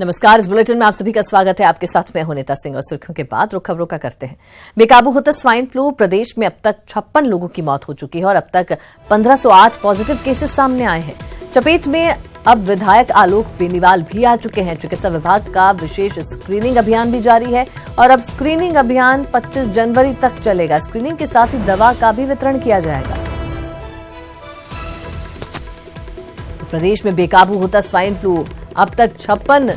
नमस्कार, इस बुलेटिन में आप सभी का स्वागत है। आपके साथ मैं हूं नीता सिंह और सुर्खियों के बाद रुख खबरों का करते हैं। बेकाबू होता स्वाइन फ्लू। प्रदेश में अब तक 56 लोगों की मौत हो चुकी है और अब तक 1508 पॉजिटिव केसेस सामने आए हैं। चपेट में अब विधायक आलोक बेनीवाल भी आ चुके हैं। चिकित्सा विभाग का विशेष स्क्रीनिंग अभियान भी जारी है और अब स्क्रीनिंग अभियान 25 जनवरी तक चलेगा। स्क्रीनिंग के साथ ही दवा का भी वितरण किया जाएगा। प्रदेश में बेकाबू होता स्वाइन फ्लू। अब तक 56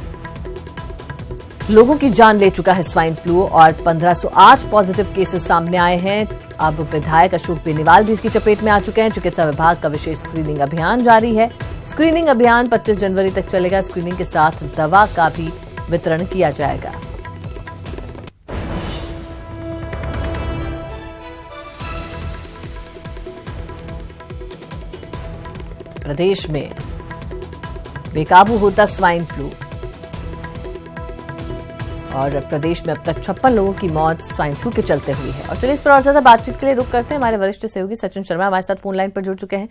लोगों की जान ले चुका है स्वाइन फ्लू और 1508 पॉजिटिव केसेस सामने आए हैं। अब विधायक अशोक बेनीवाल भी इसकी चपेट में आ चुके हैं। चिकित्सा विभाग का विशेष स्क्रीनिंग अभियान जारी है। स्क्रीनिंग अभियान 25 जनवरी तक चलेगा। स्क्रीनिंग के साथ दवा का भी वितरण किया जाएगा। प्रदेश में बेकाबू होता स्वाइन फ्लू और प्रदेश में अब तक 56 लोगों की मौत स्वाइन फ्लू के चलते हुई है। और चलिए इस पर और ज्यादा बातचीत के लिए रुक करते हैं। हमारे वरिष्ठ सहयोगी सचिन शर्मा हमारे साथ फोन लाइन पर जुड़ चुके हैं।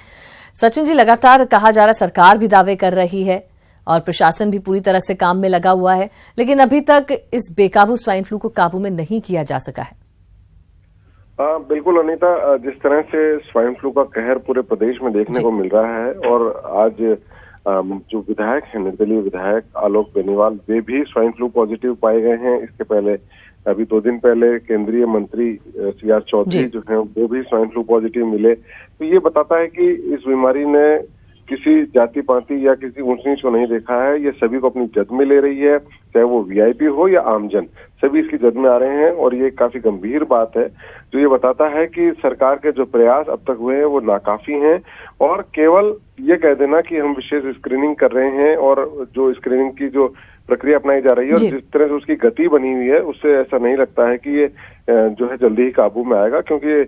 सचिन जी, लगातार कहा जा रहा है सरकार भी दावे कर रही है और प्रशासन भी पूरी तरह से काम में लगा हुआ है, लेकिन अभी तक इस बेकाबू स्वाइन फ्लू को काबू में नहीं किया जा सका है। बिल्कुल अनीता, जिस तरह से स्वाइन फ्लू का कहर पूरे प्रदेश में देखने को मिल रहा है और आज जो विधायक हैं, निर्दलीय विधायक आलोक बेनीवाल, वे भी स्वाइन फ्लू पॉजिटिव पाए गए हैं। इसके पहले अभी 2 दिन पहले केंद्रीय मंत्री CR चौधरी जो हैं वो भी स्वाइन फ्लू पॉजिटिव मिले। तो ये बताता है कि इस बीमारी ने किसी जाति पाति या किसी ऊंच नीच को नहीं देखा है। ये सभी को अपनी जद में ले रही है, चाहे वो VIP हो या आमजन, सभी इसकी जद में आ रहे हैं। और ये काफी गंभीर बात है जो ये बताता है कि सरकार के जो प्रयास अब तक हुए हैं वो नाकाफी हैं। और केवल ये कह देना कि हम विशेष स्क्रीनिंग कर रहे हैं और जो स्क्रीनिंग की जो प्रक्रिया अपनाई जा रही है और जिस तरह से उसकी गति बनी हुई है, उससे ऐसा नहीं लगता है कि ये जो है जल्दी ही काबू में आएगा। क्योंकि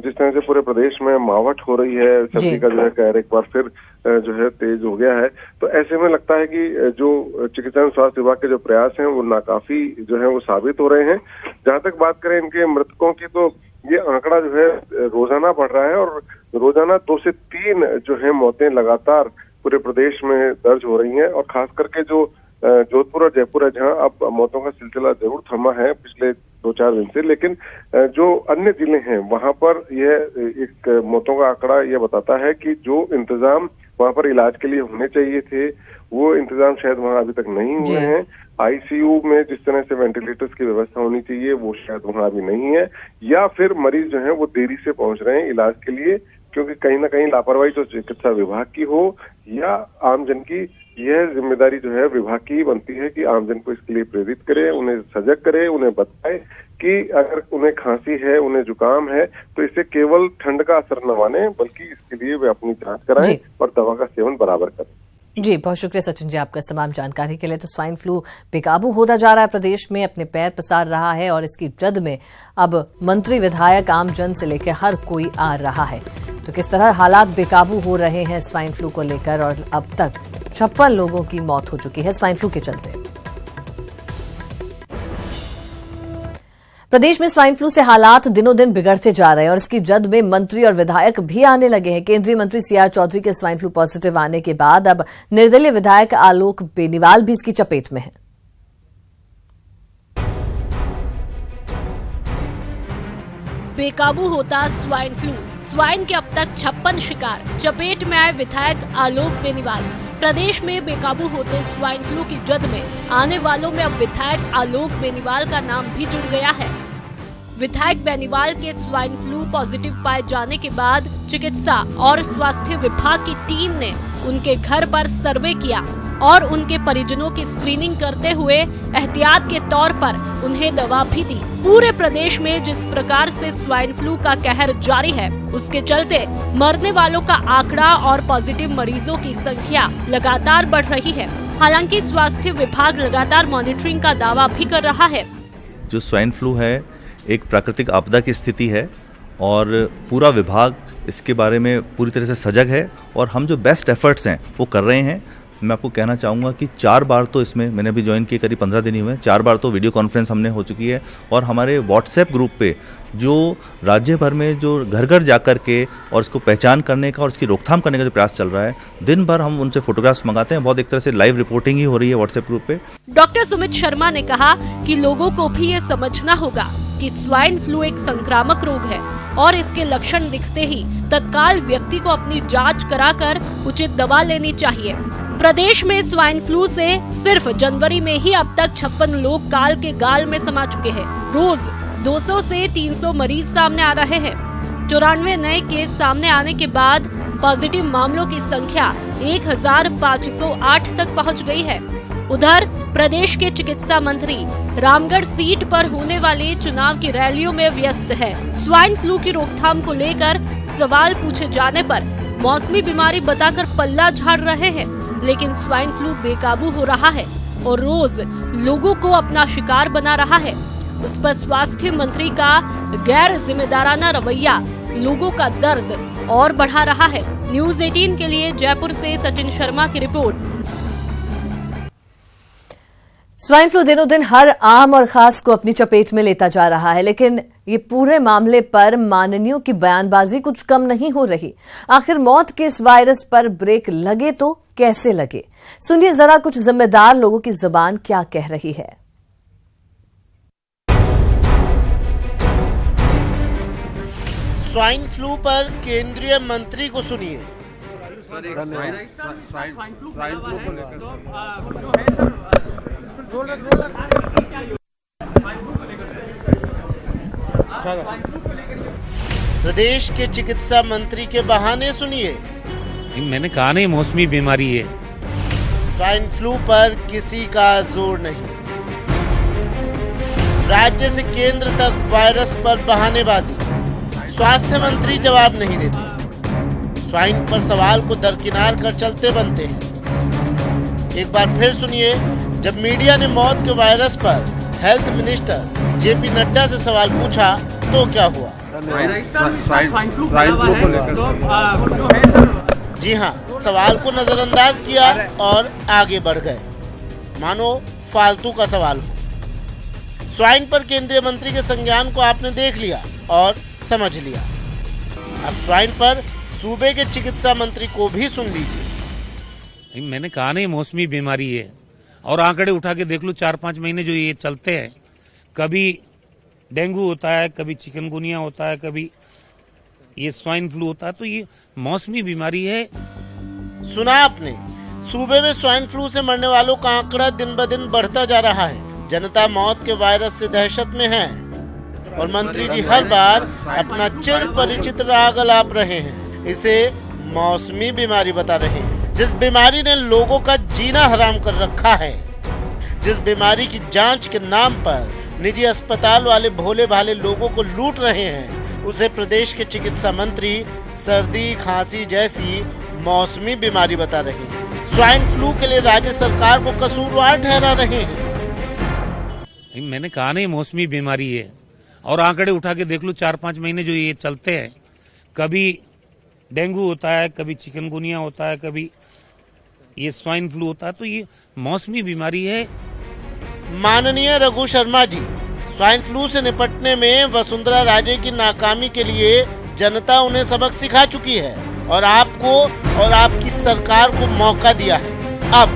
जिस तरह से पूरे प्रदेश में मावट हो रही है, सर्दी का जो है कहर एक बार फिर जो है तेज हो गया है, तो ऐसे में लगता है कि जो चिकित्सा एवं स्वास्थ्य विभाग के जो प्रयास हैं वो नाकाफी जो है वो साबित हो रहे हैं। जहां तक बात करें इनके मृतकों की, तो ये आंकड़ा जो है रोजाना बढ़ रहा है और रोजाना 2 से 3 जो है मौतें लगातार पूरे प्रदेश में दर्ज हो रही हैं। और खास करके जो जोधपुर और जयपुर है, जहां अब मौतों का सिलसिला जरूर थमा है पिछले 2-4 दिन से, लेकिन जो अन्य जिले हैं वहां पर यह एक मौतों का आंकड़ा यह बताता है कि जो इंतजाम वहां पर इलाज के लिए होने चाहिए थे वो इंतजाम शायद वहां अभी तक नहीं हुए हैं। ICU में जिस तरह से वेंटिलेटर्स की व्यवस्था होनी चाहिए वो शायद वहां अभी नहीं है, या फिर मरीज जो है वो देरी से पहुंच रहे हैं इलाज के लिए, क्योंकि कहीं ना कहीं लापरवाही तो चिकित्सा विभाग की हो या आमजन की, यह जिम्मेदारी जो है विभाग की ही बनती है कि आमजन को इसके लिए प्रेरित करे, उन्हें सजग करे, उन्हें बताए कि अगर उन्हें खांसी है, उन्हें जुकाम है, तो इसे केवल ठंड का असर न माने, बल्कि इसके लिए वे अपनी जांच कराएं और दवा का सेवन बराबर करें। जी, बहुत शुक्रिया सचिन जी आपका तमाम जानकारी के लिए। तो स्वाइन फ्लू बेकाबू होता जा रहा है, प्रदेश में अपने पैर पसार रहा है और इसकी जद में अब मंत्री, विधायक, आम जन से लेकर हर कोई आ रहा है। तो किस तरह हालात बेकाबू हो रहे हैं स्वाइन फ्लू को लेकर, और अब तक 56 लोगों की मौत हो चुकी है स्वाइन फ्लू के चलते। प्रदेश में स्वाइन फ्लू से हालात दिनों दिन बिगड़ते जा रहे हैं और इसकी जद में मंत्री और विधायक भी आने लगे हैं। केंद्रीय मंत्री CR चौधरी के स्वाइन फ्लू पॉजिटिव आने के बाद अब निर्दलीय विधायक आलोक बेनीवाल भी इसकी चपेट में है। बेकाबू होता स्वाइन फ्लू। स्वाइन के अब तक 56 शिकार। चपेट में आए विधायक आलोक बेनीवाल। प्रदेश में बेकाबू होते स्वाइन फ्लू की जद में आने वालों में अब विधायक आलोक बेनीवाल का नाम भी जुड़ गया है। विधायक बेनीवाल के स्वाइन फ्लू पॉजिटिव पाए जाने के बाद चिकित्सा और स्वास्थ्य विभाग की टीम ने उनके घर पर सर्वे किया और उनके परिजनों की स्क्रीनिंग करते हुए एहतियात के तौर पर उन्हें दवा भी दी। पूरे प्रदेश में जिस प्रकार से स्वाइन फ्लू का कहर जारी है, उसके चलते मरने वालों का आंकड़ा और पॉजिटिव मरीजों की संख्या लगातार बढ़ रही है। हालांकि स्वास्थ्य विभाग लगातार मॉनिटरिंग का दावा भी कर रहा है। जो स्वाइन फ्लू है एक प्राकृतिक आपदा की स्थिति है और पूरा विभाग इसके बारे में पूरी तरह से सजग है और हम जो बेस्ट एफर्ट्स हैं वो कर रहे हैं। मैं आपको कहना चाहूँगा कि 4 बार तो इसमें मैंने अभी ज्वाइन किए करीब 15 दिन ही हुए हैं, 4 बार तो वीडियो कॉन्फ्रेंस हमने हो चुकी है और हमारे व्हाट्सएप ग्रुप पे जो राज्य भर में जो घर घर जा कर के और इसको पहचान करने का और इसकी रोकथाम करने का जो प्रयास चल रहा है, दिन भर हम उनसे फोटोग्राफ्स मंगाते हैं। बहुत एक तरह से लाइव रिपोर्टिंग ही हो रही है व्हाट्सएप ग्रुप पे। डॉक्टर सुमित शर्मा ने कहा कि लोगों को भी ये समझना होगा कि स्वाइन फ्लू एक संक्रामक रोग है और इसके लक्षण दिखते ही तत्काल व्यक्ति को अपनी जांच कराकर उचित दवा लेनी चाहिए। प्रदेश में स्वाइन फ्लू से सिर्फ जनवरी में ही अब तक 56 लोग काल के गाल में समा चुके हैं। रोज 200 से 300 मरीज सामने आ रहे हैं। 94 नए केस सामने आने के बाद पॉजिटिव मामलों की संख्या 1508 तक पहुंच गई है। उधर प्रदेश के चिकित्सा मंत्री रामगढ़ सीट पर होने वाले चुनाव की रैलियों में व्यस्त है। स्वाइन फ्लू की रोकथाम को लेकर सवाल पूछे जाने पर मौसमी बीमारी बताकर पल्ला झाड़ रहे हैं, लेकिन स्वाइन फ्लू बेकाबू हो रहा है और रोज लोगों को अपना शिकार बना रहा है। उस पर स्वास्थ्य मंत्री का गैर जिम्मेदाराना रवैया लोगों का दर्द और बढ़ा रहा है। न्यूज़ 18 के लिए जयपुर से सचिन शर्मा की रिपोर्ट। स्वाइन फ्लू दिनों दिन हर आम और खास को अपनी चपेट में लेता जा रहा है, लेकिन ये पूरे मामले पर माननीयों की बयानबाजी कुछ कम नहीं हो रही। आखिर मौत के इस वायरस पर ब्रेक लगे तो कैसे लगे? सुनिए जरा कुछ जिम्मेदार लोगों की जुबान क्या कह रही है। स्वाइन फ्लू पर केंद्रीय मंत्री को सुनिए। प्रदेश के चिकित्सा मंत्री के बहाने सुनिए। मैंने कहा नहीं मौसमी बीमारी है। स्वाइन फ्लू पर किसी का जोर नहीं। राज्य से केंद्र तक वायरस पर बहानेबाजी। स्वास्थ्य मंत्री जवाब नहीं देते। स्वाइन पर सवाल को दरकिनार कर चलते बनते हैं। एक बार फिर सुनिए, जब मीडिया ने मौत के वायरस पर हेल्थ मिनिस्टर जेपी नड्डा से सवाल पूछा तो क्या हुआ? जी हाँ, सवाल को नजरअंदाज किया और आगे बढ़ गए, मानो फालतू का सवाल हो। स्वाइन पर केंद्रीय मंत्री के संज्ञान को आपने देख लिया और समझ लिया। अब स्वाइन पर सूबे के चिकित्सा मंत्री को भी सुन लीजिए। मैंने कहा नहीं मौसमी बीमारी है और आंकड़े उठा के देख लो, 4-5 महीने जो ये चलते हैं, कभी डेंगू होता है, कभी चिकनगुनिया होता है, कभी ये स्वाइन फ्लू होता है, तो ये मौसमी बीमारी है। सुना आपने, सूबे में स्वाइन फ्लू से मरने वालों का आंकड़ा दिन ब दिन बढ़ता जा रहा है। जनता मौत के वायरस से दहशत में है और मंत्री जी हर बार अपना चिर परिचित राग अलाप रहे हैं। इसे मौसमी बीमारी बता रहे हैं, जिस बीमारी ने लोगों का जीना हराम कर रखा है, जिस बीमारी की जांच के नाम पर निजी अस्पताल वाले भोले भाले लोगों को लूट रहे हैं, उसे प्रदेश के चिकित्सा मंत्री सर्दी खांसी जैसी मौसमी बीमारी बता रहे हैं। स्वाइन फ्लू के लिए राज्य सरकार को कसूरवार ठहरा रहे हैं। मैंने कहा नहीं मौसमी बीमारी है और आंकड़े उठा के देख लो, 4-5 महीने जो ये चलते हैं, कभी डेंगू होता है, कभी चिकनगुनिया होता है, कभी ये स्वाइन फ्लू होता है, तो ये मौसमी बीमारी है। माननीय रघु शर्मा जी, स्वाइन फ्लू से निपटने में वसुंधरा राजे की नाकामी के लिए जनता उन्हें सबक सिखा चुकी है और आपको और आपकी सरकार को मौका दिया है। अब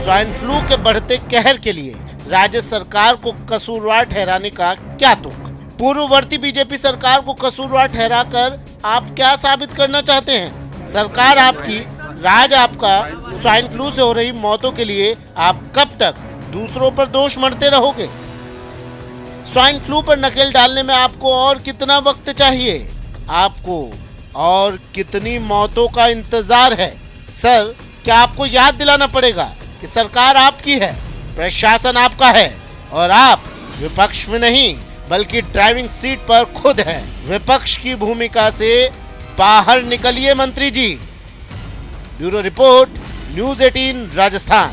स्वाइन फ्लू के बढ़ते कहर के लिए राज्य सरकार को कसूरवार ठहराने का क्या तुक? पूर्ववर्ती बीजेपी सरकार को कसूरवार ठहराकर आप क्या साबित करना चाहते हैं? सरकार आपकी, राज आपका। स्वाइन फ्लू से हो रही मौतों के लिए आप कब तक दूसरों पर दोष मढ़ते रहोगे? स्वाइन फ्लू पर नकेल डालने में आपको और कितना वक्त चाहिए? आपको और कितनी मौतों का इंतजार है? सर, क्या आपको याद दिलाना पड़ेगा कि सरकार आपकी है, प्रशासन आपका है और आप विपक्ष में नहीं बल्कि ड्राइविंग सीट पर खुद हैं। विपक्ष की भूमिका से बाहर निकलिए मंत्री जी। Bureau report, news 18 Rajasthan.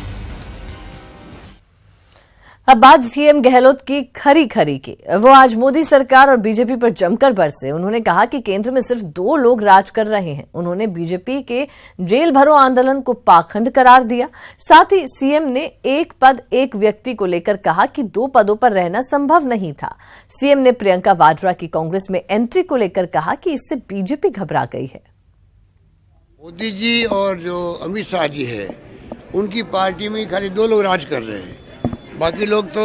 अब बात सीएम गहलोत की खरी की। वो आज मोदी सरकार और बीजेपी पर जमकर बरसे। उन्होंने कहा कि केंद्र में सिर्फ 2 लोग राज कर रहे हैं। उन्होंने बीजेपी के जेल भरो आंदोलन को पाखंड करार दिया। साथ ही सीएम ने एक पद एक व्यक्ति को लेकर कहा कि 2 पदों पर रहना संभव नहीं था। सीएम ने प्रियंका वाड्रा की कांग्रेस में एंट्री को लेकर कहा कि इससे बीजेपी घबरा गई है। मोदी जी और जो अमित शाह जी है, उनकी पार्टी में खाली 2 लोग राज कर रहे हैं। बाकी लोग तो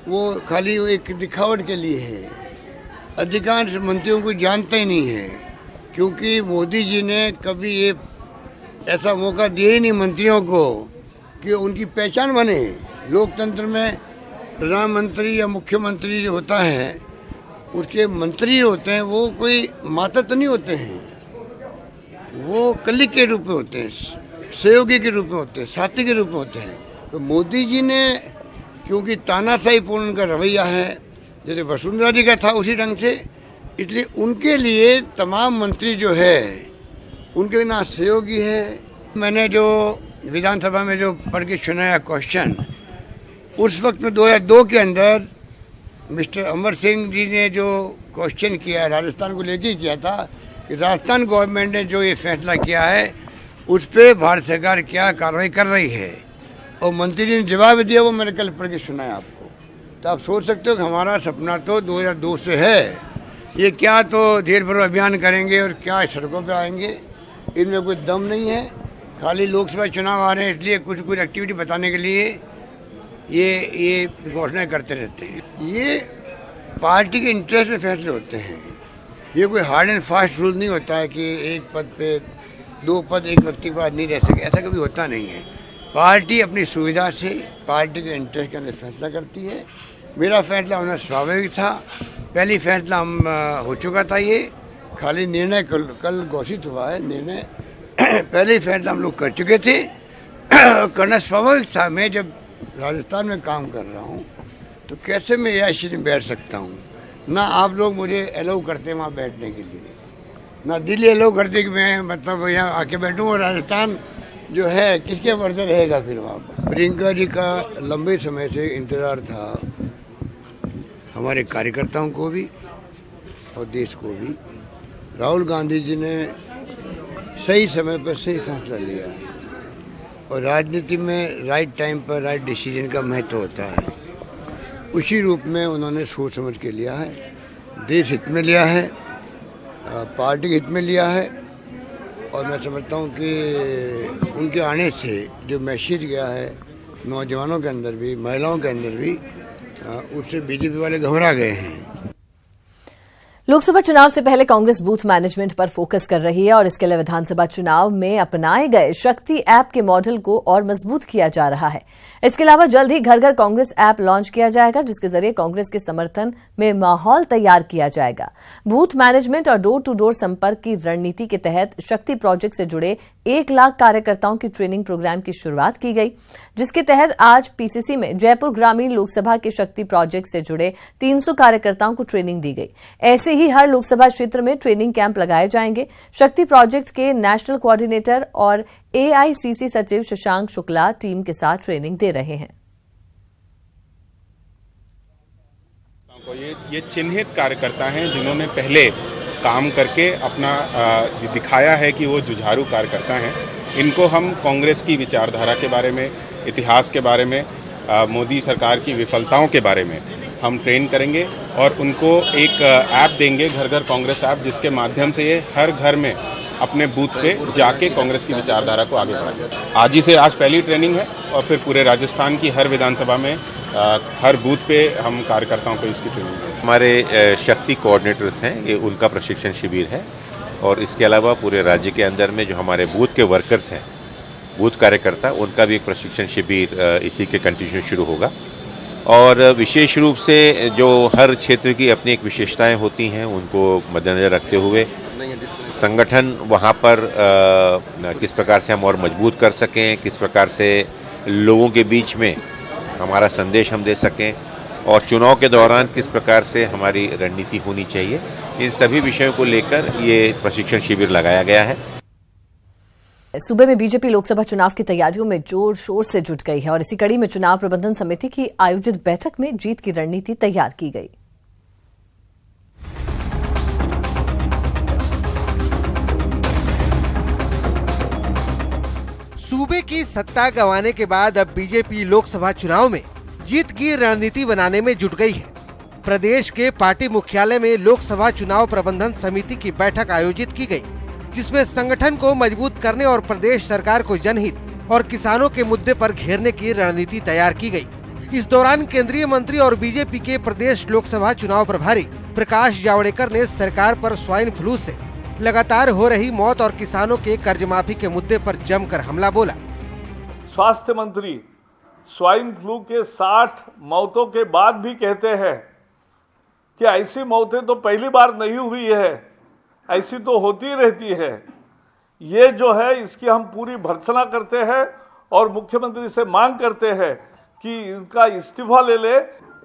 वो खाली एक दिखावट के लिए है। अधिकांश मंत्रियों को जानते ही नहीं है, क्योंकि मोदी जी ने कभी ये ऐसा मौका दिया ही नहीं मंत्रियों को कि उनकी पहचान बने। लोकतंत्र में प्रधानमंत्री या मुख्यमंत्री जो होता है, उसके मंत्री होते हैं, वो कोई माता तो नहीं होते हैं, वो कलीग के रूप में होते हैं, सहयोगी के रूप में होते हैं, साथी के रूप में होते हैं। तो मोदी जी ने, क्योंकि तानाशाही पूर्ण उनका रवैया है, जैसे वसुंधरा जी का था उसी ढंग से, इसलिए उनके लिए तमाम मंत्री जो है उनके ना सहयोगी है। मैंने जो विधानसभा में जो पढ़ के सुनाया क्वेश्चन, उस वक्त में 2002 के अंदर मिस्टर अमर सिंह जी ने जो क्वेश्चन किया, राजस्थान को लेके किया था कि राजस्थान गवर्नमेंट ने जो ये फैसला किया है उस पर भारत सरकार क्या कार्रवाई कर रही है, और मंत्री जी ने जवाब दिया, वो मैंने कल पढ़ के सुनाया आपको। तो आप सोच सकते हो कि हमारा सपना तो 2002 से है। ये क्या तो जेल भरो अभियान करेंगे और क्या सड़कों पे आएंगे, इनमें कोई दम नहीं है। खाली लोकसभा चुनाव आ रहे हैं, इसलिए कुछ एक्टिविटी बताने के लिए ये घोषणाएं करते रहते हैं। ये पार्टी के इंटरेस्ट में फैसले होते हैं। ये कोई हार्ड एंड फास्ट रूल नहीं होता है कि एक पद पे 2 पद एक व्यक्ति के बाद नहीं रह सके, ऐसा कभी होता नहीं है। पार्टी अपनी सुविधा से पार्टी के इंटरेस्ट के अंदर फैसला करती है। मेरा फैसला होना स्वाभाविक था, पहली फैसला हम हो चुका था। ये खाली निर्णय कल घोषित हुआ है निर्णय। पहले फैसला हम लोग कर चुके थे, करना स्वाभाविक था। मैं जब राजस्थान में काम कर रहा हूँ तो कैसे मैं ऐसे में बैठ सकता हूँ? ना आप लोग मुझे अलाउ करते वहाँ बैठने के लिए, ना दिल्ली अलाउ करते कि मैं मतलब यहाँ आके बैठूँ। और राजस्थान जो है किसके वर्जन रहेगा फिर वहाँ पर? प्रियंका जी का लंबे समय से इंतजार था, हमारे कार्यकर्ताओं को भी और देश को भी। राहुल गांधी जी ने सही समय पर सही फैसला लिया, और राजनीति में राइट टाइम पर राइट डिसीजन का महत्व होता है। उसी रूप में उन्होंने सोच समझ के लिया है, देश हित में लिया है, पार्टी के हित में लिया है। और मैं समझता हूँ कि उनके आने से जो मैसेज गया है नौजवानों के अंदर भी, महिलाओं के अंदर भी, उससे बीजेपी वाले घबरा गए हैं। लोकसभा चुनाव से पहले कांग्रेस बूथ मैनेजमेंट पर फोकस कर रही है और इसके लिए विधानसभा चुनाव में अपनाए गए शक्ति ऐप के मॉडल को और मजबूत किया जा रहा है। इसके अलावा जल्द ही घर घर कांग्रेस ऐप लॉन्च किया जाएगा, जिसके जरिए कांग्रेस के समर्थन में माहौल तैयार किया जाएगा। बूथ मैनेजमेंट और डोर टू डोर संपर्क की रणनीति के तहत शक्ति प्रोजेक्ट से जुड़े 1 लाख कार्यकर्ताओं की ट्रेनिंग प्रोग्राम की शुरुआत की गई, जिसके तहत आज पीसीसी में जयपुर ग्रामीण लोकसभा के शक्ति प्रोजेक्ट से जुड़े 300 कार्यकर्ताओं को ट्रेनिंग दी गई। ऐसे ही हर लोकसभा क्षेत्र में ट्रेनिंग कैंप लगाए जाएंगे। शक्ति प्रोजेक्ट के नेशनल कोऑर्डिनेटर और एआईसीसी सचिव शशांक शुक्ला टीम के साथ ट्रेनिंग दे रहे हैं। ये चिन्हित कार्यकर्ता हैं जिन्होंने पहले काम करके अपना दिखाया है कि वो जुझारू कार्यकर्ता हैं। इनको हम कांग्रेस की विचारधारा के बारे में, इतिहास के बारे में, मोदी सरकार की विफलताओं के बारे में हम ट्रेन करेंगे और उनको एक ऐप देंगे, घर घर कांग्रेस ऐप, जिसके माध्यम से ये हर घर में अपने बूथ पे जाके कांग्रेस की विचारधारा को आगे बढ़ाएंगे। आज पहली ट्रेनिंग है और फिर पूरे राजस्थान की हर विधानसभा में हर बूथ पे हम कार्यकर्ताओं को इसकी ट्रेनिंग देंगे। हमारे शक्ति कोऑर्डिनेटर्स हैं, ये उनका प्रशिक्षण शिविर है। और इसके अलावा पूरे राज्य के अंदर में जो हमारे बूथ के वर्कर्स हैं, बूथ कार्यकर्ता, उनका भी एक प्रशिक्षण शिविर इसी के कंटिन्यू शुरू होगा। और विशेष रूप से जो हर क्षेत्र की अपनी एक विशेषताएं होती हैं, उनको मद्देनजर रखते हुए संगठन वहाँ पर किस प्रकार से हम और मजबूत कर सकें, किस प्रकार से लोगों के बीच में हमारा संदेश हम दे सकें, और चुनाव के दौरान किस प्रकार से हमारी रणनीति होनी चाहिए, इन सभी विषयों को लेकर ये प्रशिक्षण शिविर लगाया गया है। सूबे में बीजेपी लोकसभा चुनाव की तैयारियों में जोर शोर से जुट गई है और इसी कड़ी में चुनाव प्रबंधन समिति की आयोजित बैठक में जीत की रणनीति तैयार की गई। सूबे की सत्ता गंवाने के बाद अब बीजेपी लोकसभा चुनाव में जीत की रणनीति बनाने में जुट गई है। प्रदेश के पार्टी मुख्यालय में लोकसभा चुनाव प्रबंधन समिति की बैठक आयोजित की गई, जिसमें संगठन को मजबूत करने और प्रदेश सरकार को जनहित और किसानों के मुद्दे पर घेरने की रणनीति तैयार की गई। इस दौरान केंद्रीय मंत्री और बीजेपी के प्रदेश लोकसभा चुनाव प्रभारी प्रकाश जावड़ेकर ने सरकार पर स्वाइन फ्लू से लगातार हो रही मौत और किसानों के कर्ज माफी के मुद्दे पर जमकर हमला बोला। स्वास्थ्य मंत्री स्वाइन फ्लू के 60 मौतों के बाद भी कहते हैं कि ऐसी मौतें तो पहली बार नहीं हुई है, ऐसी तो होती रहती है। ये जो है इसकी हम पूरी भर्त्सना करते हैं और मुख्यमंत्री से मांग करते हैं कि इनका इस्तीफा ले ले।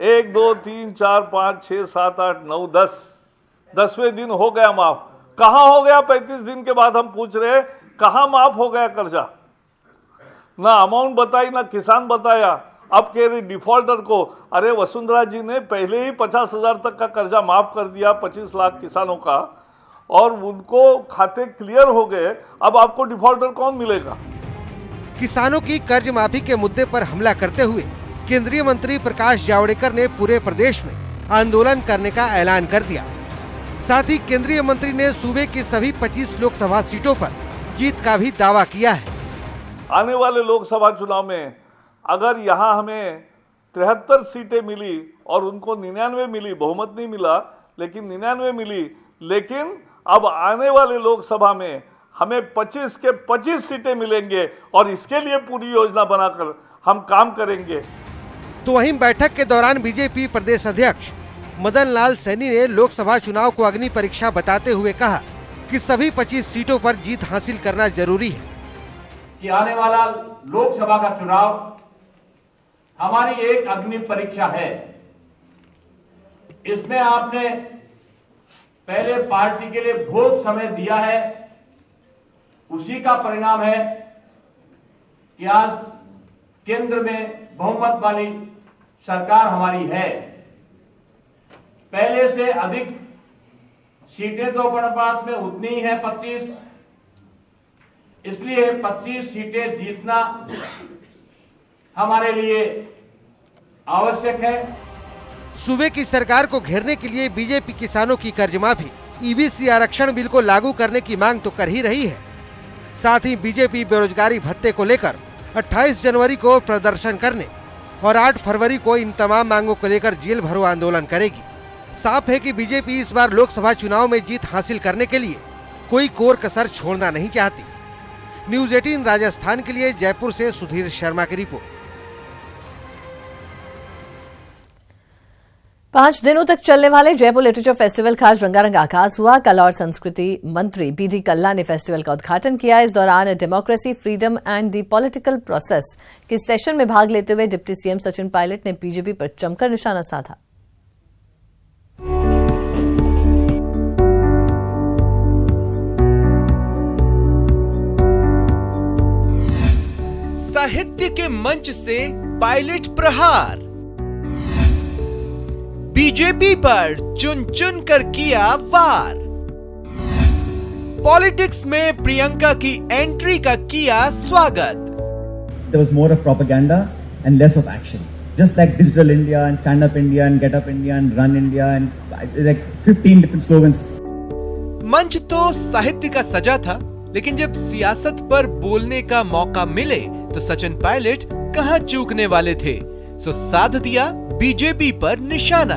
1 2 3 4 5 6 7 8 9 10 10वें दिन हो गया माफ। कहाँ हो गया? 35 दिन के बाद हम पूछ रहे हैं कहाँ माफ हो गया कर्जा? ना अमाउंट बताई, ना किसान बताया। अब कह रही डिफॉल्टर को, अरे वसुंधरा जी ने पहले ही 50,000 तक का कर्जा माफ कर दिया 25 लाख किसानों का और उनको खाते क्लियर हो गए। अब आपको डिफॉल्टर कौन मिलेगा? किसानों की कर्ज माफी के मुद्दे पर हमला करते हुए केंद्रीय मंत्री प्रकाश जावड़ेकर ने पूरे प्रदेश में आंदोलन करने का ऐलान कर दिया। साथ ही केंद्रीय मंत्री ने सूबे की सभी 25 लोकसभा सीटों पर जीत का भी दावा किया है। आने वाले लोकसभा चुनाव में अगर यहाँ हमें 73 सीटें मिली और उनको 99 मिली, बहुमत नहीं मिला लेकिन 99 मिली, लेकिन अब आने वाले लोकसभा में हमें 25 के 25 सीटें मिलेंगे और इसके लिए पूरी योजना बनाकर हम काम करेंगे। तो वहीं बैठक के दौरान बीजेपी प्रदेश अध्यक्ष मदन लाल सैनी ने लोकसभा चुनाव को अग्नि परीक्षा बताते हुए कहा कि सभी 25 सीटों पर जीत हासिल करना जरूरी है। कि आने वाला लोकसभा का चुनाव हमारी एक अग्नि परीक्षा है। इसमें आपने पहले पार्टी के लिए बहुत समय दिया है, उसी का परिणाम है कि आज केंद्र में बहुमत वाली सरकार हमारी है। पहले से अधिक सीटें तो अनुपात में उतनी ही है 25, इसलिए 25 सीटें जीतना हमारे लिए आवश्यक है। सूबे की सरकार को घेरने के लिए बीजेपी किसानों की कर्ज माफी, ईबीसी आरक्षण बिल को लागू करने की मांग तो कर ही रही है। साथ ही बीजेपी बेरोजगारी भत्ते को लेकर 28 जनवरी को प्रदर्शन करने और 8 फरवरी को इन तमाम मांगों को लेकर जेल भरो आंदोलन करेगी। साफ है कि बीजेपी इस बार लोकसभा चुनाव में जीत हासिल करने के लिए कोई कोर कसर छोड़ना नहीं चाहती। न्यूज 18 राजस्थान के लिए जयपुर से सुधीर शर्मा की रिपोर्ट। 5 दिनों तक चलने वाले जयपुर लिटरेचर फेस्टिवल का आज रंगारंग आगाज हुआ। कला और संस्कृति मंत्री बीडी कल्ला ने फेस्टिवल का उद्घाटन किया। इस दौरान democracy, freedom and the political process के सेशन में भाग लेते हुए डिप्टी सीएम सचिन पायलट ने बीजेपी पर जमकर निशाना साधा। साहित्य के मंच से पायलट प्रहार, बीजेपी पर चुन चुन कर किया वार, पॉलिटिक्स में प्रियंका की एंट्री का किया स्वागत। There was more of propaganda and less of action. Just like Digital India and Stand Up India and Get Up India and Run India and like 15 different slogans. मंच तो साहित्य का सजा था, लेकिन जब सियासत पर बोलने का मौका मिले तो सचिन पायलट कहां चूकने वाले थे। सो साध दिया बीजेपी पर निशाना,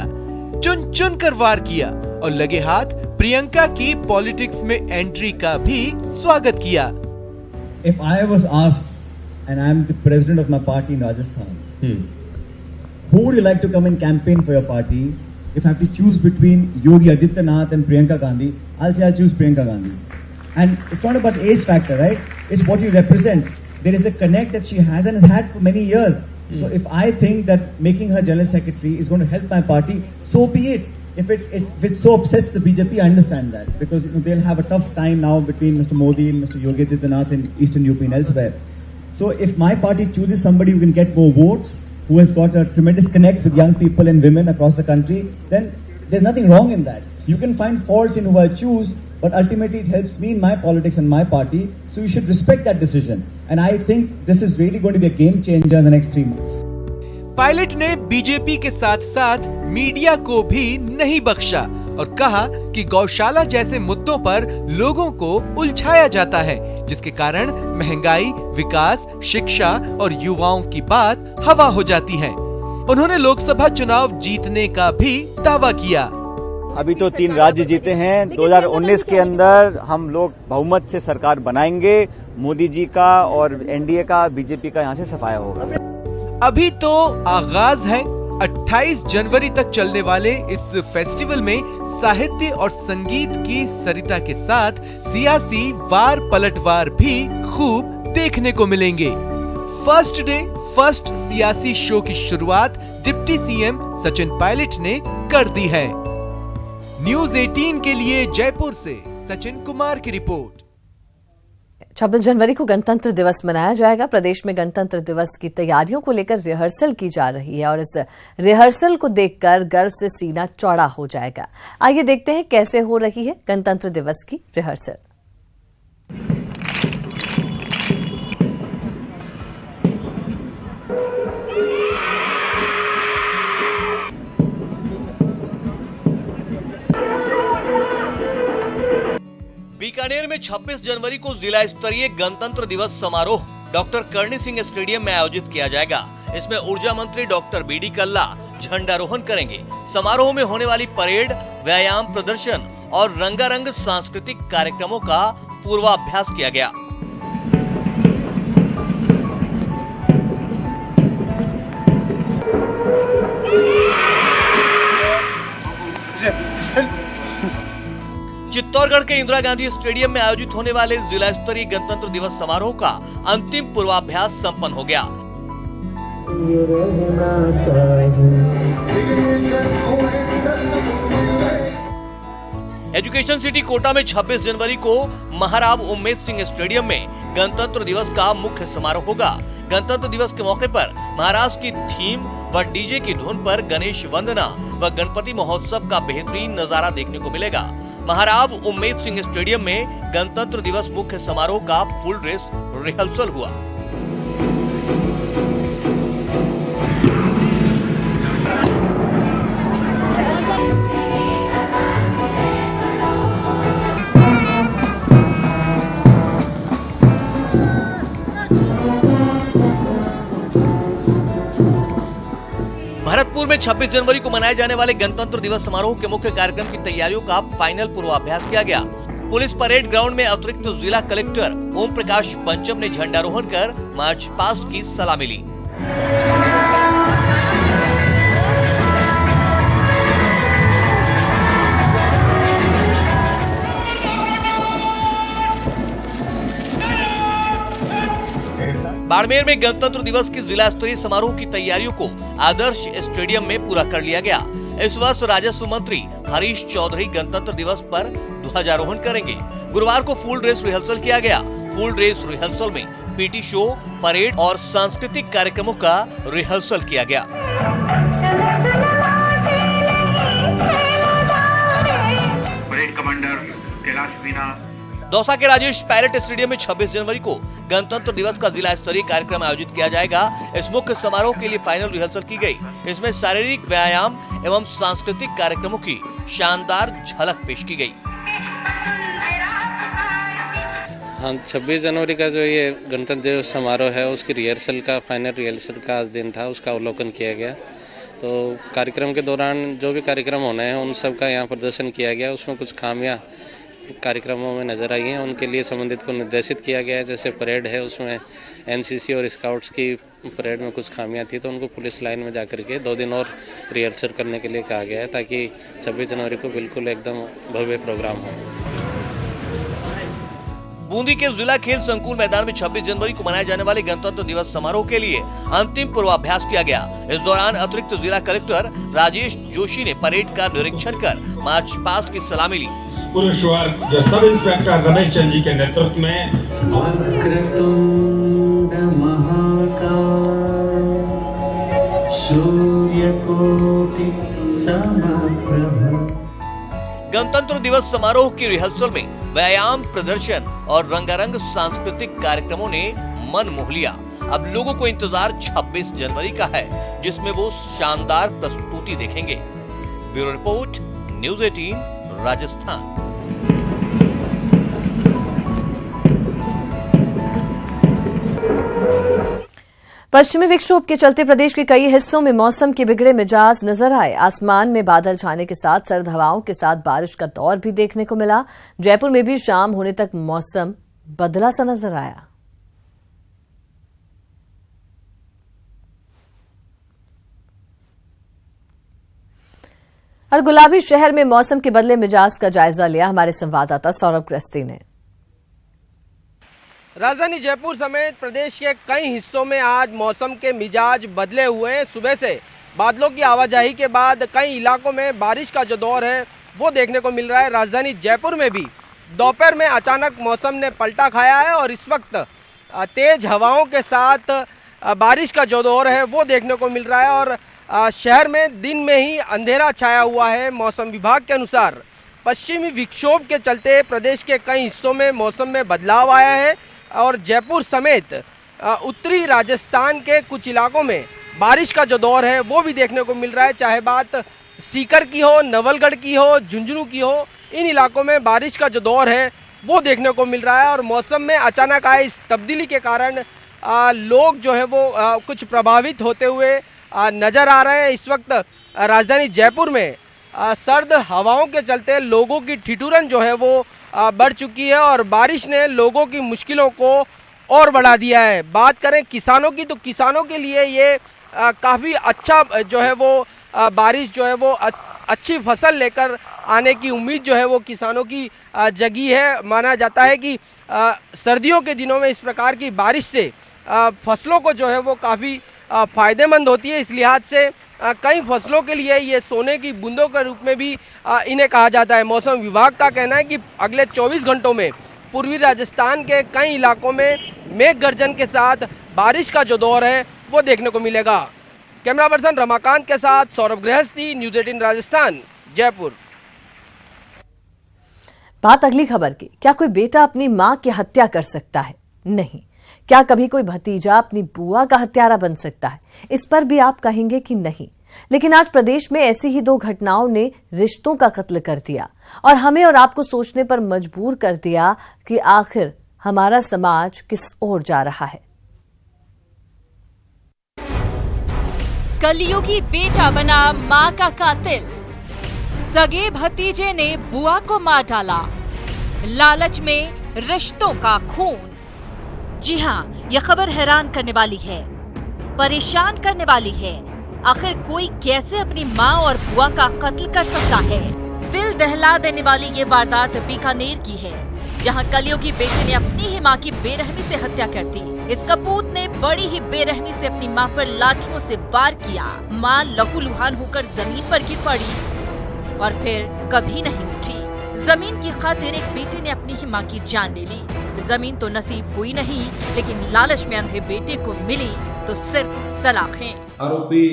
चुन चुन कर वार किया और लगे हाथ प्रियंका की पॉलिटिक्स में एंट्री का भी स्वागत किया। If I was asked and I am the president of my party in Rajasthan, who would you like to come and campaign for your party? If I have to choose between Yogi Adityanath and Priyanka Gandhi, I'll say I'll choose Priyanka Gandhi. And it's not about age factor, right? It's what you represent. There is a connect that she has and has had for many years. So if I think that making her general secretary is going to help my party, so be it. if it so upsets the BJP, I understand that, because they'll have a tough time now between Mr. Modi and Mr. Yogi Adityanath in Eastern UP and elsewhere. So if my party chooses somebody who can get more votes, who has got a tremendous connect with young people and women across the country, then there's nothing wrong in that. You can find faults in who I choose, but ultimately it helps me in my politics and my party, so you should respect that decision. And I think this is really going to be a game changer in the next 3 months. Pilot ने BJP के साथ साथ media को भी नहीं बख्शा और कहा कि गौशाला जैसे मुद्दों पर लोगों को उलझाया जाता है, जिसके कारण महंगाई, विकास, शिक्षा और युवाओं की बात हवा हो जाती है। उन्होंने लोकसभा चुनाव जीतने का भी दावा किया। अभी तो 3 राज्य जीते हैं। 2019 के अंदर हम लोग बहुमत से सरकार बनाएंगे। मोदी जी का और एनडीए का, बीजेपी का यहाँ से सफाया होगा। अभी तो आगाज है। 28 जनवरी तक चलने वाले इस फेस्टिवल में साहित्य और संगीत की सरिता के साथ सियासी वार पलटवार भी खूब देखने को मिलेंगे। फर्स्ट डे फर्स्ट सियासी शो की शुरुआत डिप्टी सीएम सचिन पायलट ने कर दी है। न्यूज़ 18 के लिए जयपुर से सचिन कुमार की रिपोर्ट। 26 जनवरी को गणतंत्र दिवस मनाया जाएगा। प्रदेश में गणतंत्र दिवस की तैयारियों को लेकर रिहर्सल की जा रही है और इस रिहर्सल को देखकर गर्व से सीना चौड़ा हो जाएगा। आइए देखते हैं कैसे हो रही है गणतंत्र दिवस की रिहर्सल। बीकानेर में 26 जनवरी को जिला स्तरीय गणतंत्र दिवस समारोह डॉक्टर करणी सिंह स्टेडियम में आयोजित किया जाएगा। इसमें ऊर्जा मंत्री डॉक्टर बीडी कल्ला झंडारोहण करेंगे। समारोह में होने वाली परेड, व्यायाम प्रदर्शन और रंगारंग सांस्कृतिक कार्यक्रमों का पूर्वाभ्यास किया गया। चित्तौड़गढ़ के इंदिरा गांधी स्टेडियम में आयोजित होने वाले जिला स्तरीय गणतंत्र दिवस समारोह का अंतिम पूर्वाभ्यास संपन्न हो गया। एजुकेशन सिटी कोटा में 26 जनवरी को महाराव उम्मेद सिंह स्टेडियम में गणतंत्र दिवस का मुख्य समारोह होगा। गणतंत्र दिवस के मौके पर महाराष्ट्र की थीम व डीजे की धुन पर गणेश वंदना व गणपति महोत्सव का बेहतरीन नजारा देखने को मिलेगा। महाराव उम्मेद सिंह स्टेडियम में गणतंत्र दिवस मुख्य समारोह का फुल ड्रेस रिहर्सल हुआ। भरतपुर में 26 जनवरी को मनाए जाने वाले गणतंत्र दिवस समारोह के मुख्य कार्यक्रम की तैयारियों का फाइनल पूर्वाभ्यास किया गया। पुलिस परेड ग्राउंड में अतिरिक्त जिला कलेक्टर ओम प्रकाश पंचम ने झंडारोहण कर मार्च पास्ट की सलामी ली। बाड़मेर में गणतंत्र दिवस की जिला स्तरीय समारोह की तैयारियों को आदर्श स्टेडियम में पूरा कर लिया गया। इस वर्ष राजस्व मंत्री हरीश चौधरी गणतंत्र दिवस पर ध्वजारोहण करेंगे। गुरुवार को फुल ड्रेस रिहर्सल किया गया। फुल ड्रेस रिहर्सल में पीटी शो, परेड और सांस्कृतिक कार्यक्रमों का रिहर्सल किया गया। Parade commander Kailash Meena. दौसा के राजेश पायलट स्टेडियम में 26 जनवरी को गणतंत्र दिवस का जिला स्तरीय कार्यक्रम आयोजित किया जाएगा। इस मुख्य समारोह के लिए फाइनल रिहर्सल की गई। इसमें शारीरिक व्यायाम एवं सांस्कृतिक कार्यक्रमों की शानदार झलक पेश की गई। हाँ, 26 जनवरी का जो ये गणतंत्र दिवस समारोह है उसकी रिहर्सल का फाइनल रिहर्सल का आज दिन था, उसका अवलोकन किया गया। तो कार्यक्रम के दौरान जो भी कार्यक्रम होने हैं उन सब का यहाँ प्रदर्शन किया गया। उसमें कुछ खामियां कार्यक्रमों में नजर आई हैं, उनके लिए संबंधित को निर्देशित किया गया है। जैसे परेड है, उसमें एनसीसी और स्काउट्स की परेड में कुछ खामियां थी, तो उनको पुलिस लाइन में जाकर के 2 दिन और रिहर्सल करने के लिए कहा गया है, ताकि 26 जनवरी को बिल्कुल एकदम भव्य प्रोग्राम हो। बूंदी के जिला खेल संकुल मैदान में 26 जनवरी को मनाए जाने वाले गणतंत्र दिवस समारोह के लिए अंतिम पूर्वाभ्यास किया गया। इस दौरान अतिरिक्त जिला कलेक्टर राजेश जोशी ने परेड का निरीक्षण कर मार्च पास्ट की सलामी ली। पुरुष वर्ग जो सब इंस्पेक्टर रमेश चंद जी के नेतृत्व में गणतंत्र दिवस समारोह की रिहर्सल में व्यायाम, प्रदर्शन और रंगारंग सांस्कृतिक कार्यक्रमों ने मन मोह लिया। अब लोगों को इंतजार 26 जनवरी का है, जिसमें वो शानदार प्रस्तुति देखेंगे। Bureau report, news 18 Rajasthan. पश्चिमी विक्षोभ के चलते प्रदेश के कई हिस्सों में मौसम के बिगड़े मिजाज नजर आए। आसमान में बादल छाने के साथ सर्द हवाओं के साथ बारिश का दौर भी देखने को मिला। जयपुर में भी शाम होने तक मौसम बदला सा नजर आया। और गुलाबी शहर में मौसम के बदले मिजाज का जायजा लिया हमारे संवाददाता सौरभ ग्रस्ती ने। राजधानी जयपुर समेत प्रदेश के कई हिस्सों में आज मौसम के मिजाज बदले हुए हैं। सुबह से बादलों की आवाजाही के बाद कई इलाकों में बारिश का जो दौर है वो देखने को मिल रहा है। राजधानी जयपुर में भी दोपहर में अचानक मौसम ने पलटा खाया है और इस वक्त तेज हवाओं के साथ बारिश का जो दौर है वो देखने को मिल रहा है। और शहर में दिन में ही अंधेरा छाया हुआ है। मौसम विभाग के अनुसार पश्चिमी विक्षोभ के चलते प्रदेश के कई हिस्सों में मौसम में बदलाव आया है और जयपुर समेत उत्तरी राजस्थान के कुछ इलाकों में बारिश का जो दौर है वो भी देखने को मिल रहा है। चाहे बात सीकर की हो, नवलगढ़ की हो, झुंझुनू की हो, इन इलाकों में बारिश का जो दौर है वो देखने को मिल रहा है। और मौसम में अचानक आए इस तब्दीली के कारण लोग जो है वो कुछ प्रभावित होते हुए नज़र आ रहे हैं। इस वक्त राजधानी जयपुर में सर्द हवाओं के चलते लोगों की ठिठुरन जो है वो बढ़ चुकी है और बारिश ने लोगों की मुश्किलों को और बढ़ा दिया है। बात करें किसानों की तो किसानों के लिए ये काफ़ी अच्छा जो है वो बारिश जो है वो अच्छी फसल लेकर आने की उम्मीद जो है वो किसानों की जगी है। माना जाता है कि सर्दियों के दिनों में इस प्रकार की बारिश से फसलों को जो है वो काफ़ी फ़ायदेमंद होती है। इस लिहाज से कई फसलों के लिए ये सोने की बूंदों के रूप में भी इन्हें कहा जाता है। मौसम विभाग का कहना है कि अगले 24 घंटों में पूर्वी राजस्थान के कई इलाकों में मेघ गर्जन के साथ बारिश का जो दौर है वो देखने को मिलेगा। कैमरा पर्सन रमाकांत के साथ सौरभ गृहस्थी, न्यूज़ 18 राजस्थान, जयपुर। बात अगली खबर की। क्या कोई बेटा अपनी मां की हत्या कर सकता है? नहीं। क्या कभी कोई भतीजा अपनी बुआ का हत्यारा बन सकता है? इस पर भी आप कहेंगे कि नहीं। लेकिन आज प्रदेश में ऐसी ही दो घटनाओं ने रिश्तों का कत्ल कर दिया और हमें और आपको सोचने पर मजबूर कर दिया कि आखिर हमारा समाज किस ओर जा रहा है। कलयुगी बेटा बना मां का कातिल। सगे भतीजे ने बुआ को मार डाला। लालच में रिश्तों का खून। जी हाँ, यह खबर हैरान करने वाली है, परेशान करने वाली है। आखिर कोई कैसे अपनी माँ और बुआ का कत्ल कर सकता है? दिल दहला देने वाली ये वारदात बीकानेर की है, जहाँ कलयुगी बेटे ने अपनी ही माँ की बेरहमी से हत्या कर दी। इस कपूत ने बड़ी ही बेरहमी से अपनी माँ पर लाठियों से वार किया। माँ लहूलुहान होकर जमीन पर गिर पड़ी और फिर कभी नहीं उठी। जमीन की खातिर एक बेटे ने अपनी ही माँ की जान ले ली। जमीन तो नसीब हुई नहीं, लेकिन लालच में अंधे बेटे को मिली तो सिर्फ सलाखें। आरोपी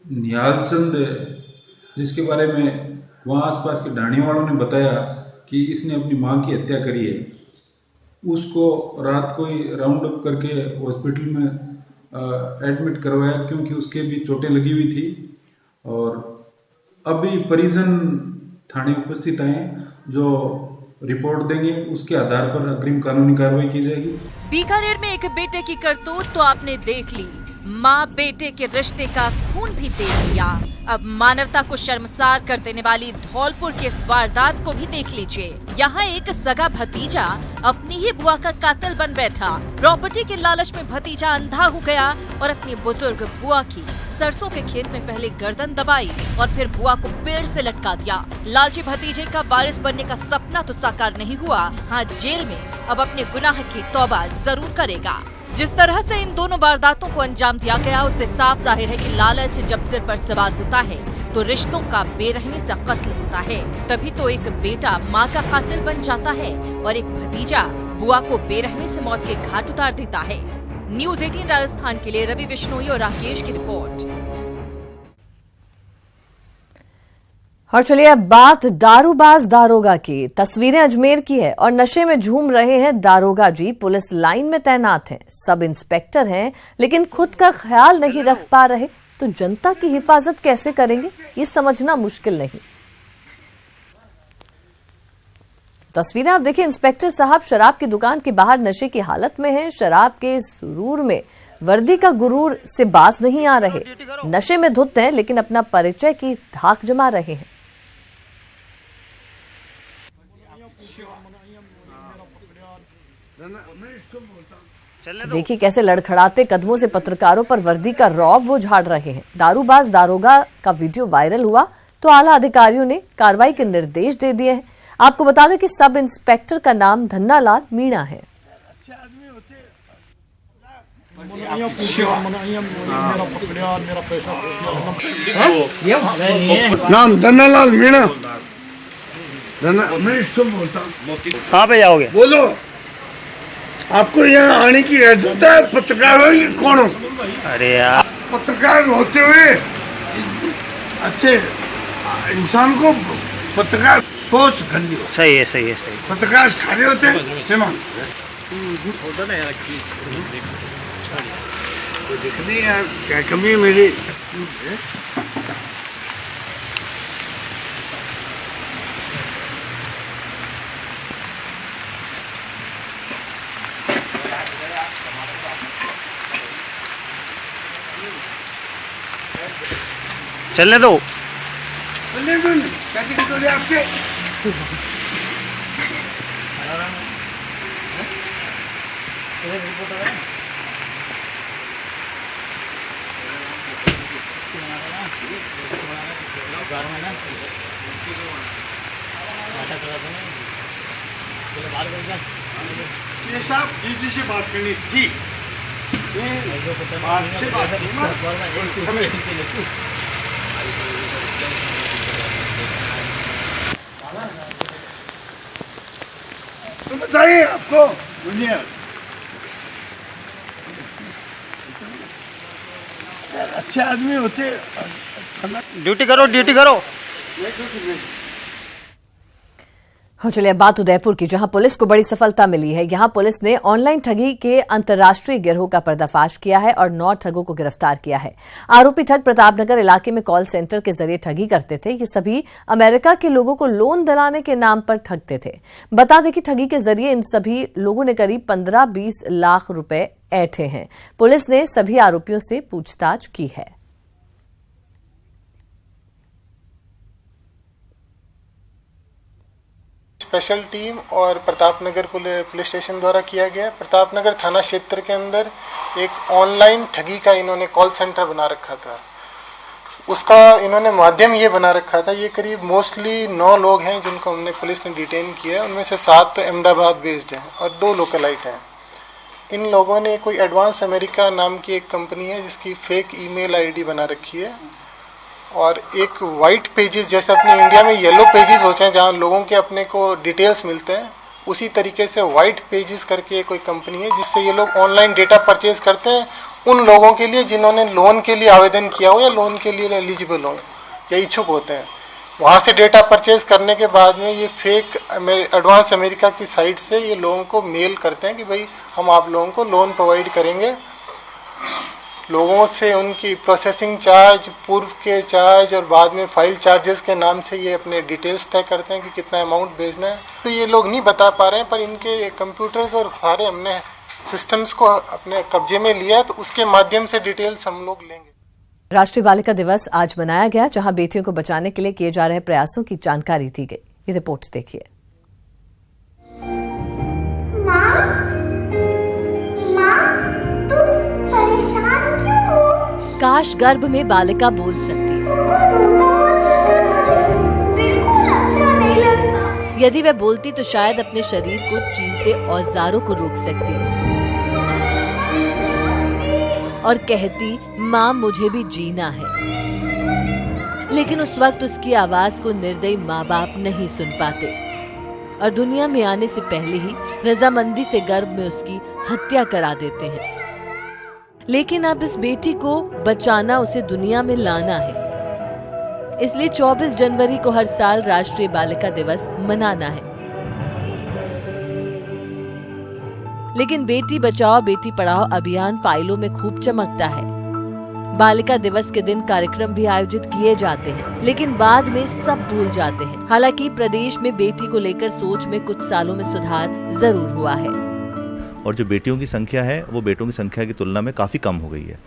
निहाल चंद, जिसके बारे में वहाँ आसपास के ढाणी वालों ने बताया कि इसने अपनी मां की हत्या करी है, उसको रात को ही राउंड अप करके हॉस्पिटल में एडमिट करवाया, क्योंकि उसके भी चोटें लगी हुई थी। और अभी परिजन थाने उपस्थित आए, जो रिपोर्ट देंगे, उसके आधार पर अग्रिम कानूनी कार्रवाई की जाएगी। बीकानेर में एक बेटे की करतूत तो आपने देख ली, माँ बेटे के रिश्ते का खून भी देख लिया। अब मानवता को शर्मसार कर देने वाली धौलपुर के इस वारदात को भी देख लीजिए। यहाँ एक सगा भतीजा अपनी ही बुआ का कातिल बन बैठा। प्रॉपर्टी के लालच में भतीजा अंधा हो गया और अपनी बुजुर्ग बुआ की सरसों के खेत में पहले गर्दन दबाई और फिर बुआ को पेड़ से लटका दिया। लालची भतीजे का वारिस बनने का सपना तो साकार नहीं हुआ, हाँ जेल में अब अपने गुनाह की तौबा जरूर करेगा। जिस तरह से इन दोनों वारदातों को अंजाम दिया गया उससे साफ जाहिर है कि लालच जब सिर पर सवार होता है तो रिश्तों का बेरहमी से कत्ल होता है। तभी तो एक बेटा माँ का कातिल बन जाता है और एक भतीजा बुआ को बेरहमी से मौत के घाट उतार देता है। न्यूज़ 18 राजस्थान के लिए रवि बिश्नोई और राकेश की रिपोर्ट। और चलिए अब बात दारूबाज दारोगा की। तस्वीरें अजमेर की है और नशे में झूम रहे हैं दारोगा जी। पुलिस लाइन में तैनात हैं, सब इंस्पेक्टर हैं, लेकिन खुद का ख्याल नहीं रख पा रहे तो जनता की हिफाजत कैसे करेंगे ये समझना मुश्किल नहीं। तस्वीरें आप देखिए, इंस्पेक्टर साहब शराब की दुकान के बाहर नशे की हालत में हैं। शराब के सुरूर में वर्दी का गुरूर से बाज नहीं आ रहे। नशे में धुत हैं लेकिन अपना परिचय की धाक जमा रहे हैं। देखिए कैसे लड़खड़ाते कदमों से पत्रकारों पर वर्दी का रौब वो झाड़ रहे हैं। दारूबाज दारोगा का वीडियो वायरल हुआ तो आला अधिकारियों ने कार्रवाई के निर्देश दे दिए हैं। आपको बता दें कि सब इंस्पेक्टर का नाम धन्नालाल मीणा है। नाम धन्नालाल मीणा। मैं इससे बोलता हूँ। कहाँ पे जाओगे? बोलो, आपको यहाँ आने की इज्जत है? पत्रकार हो ये कौन हो? अरे यार, पत्रकार होते हुए अच्छे इंसान को पत्रकार सोच करनी हो। सही है, सही है, सही। पत्रकार सारे होते हैं सीमा दिखनी है। क्या कमी है मेरी? चलने दो, चलने दो। क्या दिक्कत हो रही है आपके? ये साहब इसी से बात करनी थी। बात से बात तो बताइए आपको। बोलिए अच्छे आदमी होते। ड्यूटी करो, ड्यूटी करो। और चलिए बात उदयपुर की, जहां पुलिस को बड़ी सफलता मिली है। यहां पुलिस ने ऑनलाइन ठगी के अंतर्राष्ट्रीय गिरोह का पर्दाफाश किया है और 9 ठगों को गिरफ्तार किया है। आरोपी ठग प्रतापनगर इलाके में कॉल सेंटर के जरिए ठगी करते थे। ये सभी अमेरिका के लोगों को लोन दिलाने के नाम पर ठगते थे। बता दें कि ठगी के जरिए इन सभी लोगों ने करीब 15-20 लाख रुपए ऐंठे हैं। पुलिस ने सभी आरोपियों से पूछताछ की है। स्पेशल टीम और प्रतापनगर पुलिस स्टेशन द्वारा किया गया। प्रतापनगर थाना क्षेत्र के अंदर एक ऑनलाइन ठगी का इन्होंने कॉल सेंटर बना रखा था। उसका इन्होंने माध्यम ये बना रखा था। ये करीब मोस्टली 9 लोग हैं जिनको हमने पुलिस ने डिटेन किया है। उनमें से 7 तो अहमदाबाद बेस्ड हैं और 2 लोकलाइट हैं। इन लोगों ने कोई एडवांस अमेरिका नाम की एक कंपनी है जिसकी फेक ईमेल आईडी बना रखी है और एक वाइट पेजेस, जैसे अपने इंडिया में येलो पेजेस होते हैं जहाँ लोगों के अपने को डिटेल्स मिलते हैं, उसी तरीके से वाइट पेजेस करके कोई कंपनी है जिससे ये लोग ऑनलाइन डेटा परचेज करते हैं उन लोगों के लिए जिन्होंने लोन के लिए आवेदन किया हो या लोन के लिए एलिजिबल हो या इच्छुक होते हैं। वहाँ से डेटा परचेज करने के बाद में ये फेक एडवांस अमेरिका की साइट से ये लोगों को मेल करते हैं कि भाई हम आप लोगों को लोन प्रोवाइड करेंगे। लोगों से उनकी प्रोसेसिंग चार्ज, पूर्व के चार्ज और बाद में फाइल चार्जेस के नाम से ये अपने डिटेल्स तय करते हैं कि कितना अमाउंट भेजना है। तो ये लोग नहीं बता पा रहे हैं, पर इनके कंप्यूटर्स और सारे हमने सिस्टम्स को अपने कब्जे में लिया है, तो उसके माध्यम से डिटेल्स हम लोग लेंगे। राष्ट्रीय बालिका दिवस आज मनाया गया, जहां बेटियों को बचाने के लिए किए जा रहे प्रयासों की जानकारी दी गई। ये रिपोर्ट देखिए। काश गर्भ में बालिका बोल सकती, यदि वह बोलती तो शायद अपने शरीर को चीरते औजारों को रोक सकती और कहती, माँ मुझे भी जीना है। लेकिन उस वक्त उसकी आवाज को निर्दयी माँ बाप नहीं सुन पाते और दुनिया में आने से पहले ही रजामंदी से गर्भ में उसकी हत्या करा देते हैं। लेकिन अब इस बेटी को बचाना, उसे दुनिया में लाना है। इसलिए 24 जनवरी को हर साल राष्ट्रीय बालिका दिवस मनाना है। लेकिन बेटी बचाओ बेटी पढ़ाओ अभियान फाइलों में खूब चमकता है। बालिका दिवस के दिन कार्यक्रम भी आयोजित किए जाते हैं, लेकिन बाद में सब भूल जाते हैं। हालांकि प्रदेश में बेटी को लेकर सोच में कुछ सालों में सुधार जरूर हुआ है और जो बेटियों की संख्या है वो बेटों की संख्या की तुलना में काफ़ी कम हो गई है।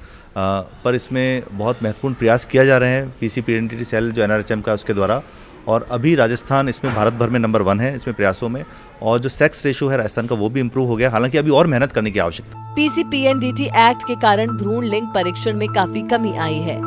पर इसमें बहुत महत्वपूर्ण प्रयास किया जा रहे हैं पीसीपीएनडीटी सेल जो एनआरएचएम का उसके द्वारा, और अभी राजस्थान इसमें भारत भर में नंबर 1 है इसमें प्रयासों में, और जो सेक्स रेशियो है राजस्थान का वो भी इम्प्रूव हो गया। हालांकि अभी और मेहनत करने की आवश्यकता। पीसीपीएनडीटी एक्ट के कारण भ्रूण लिंग परीक्षण में काफी कमी आई है।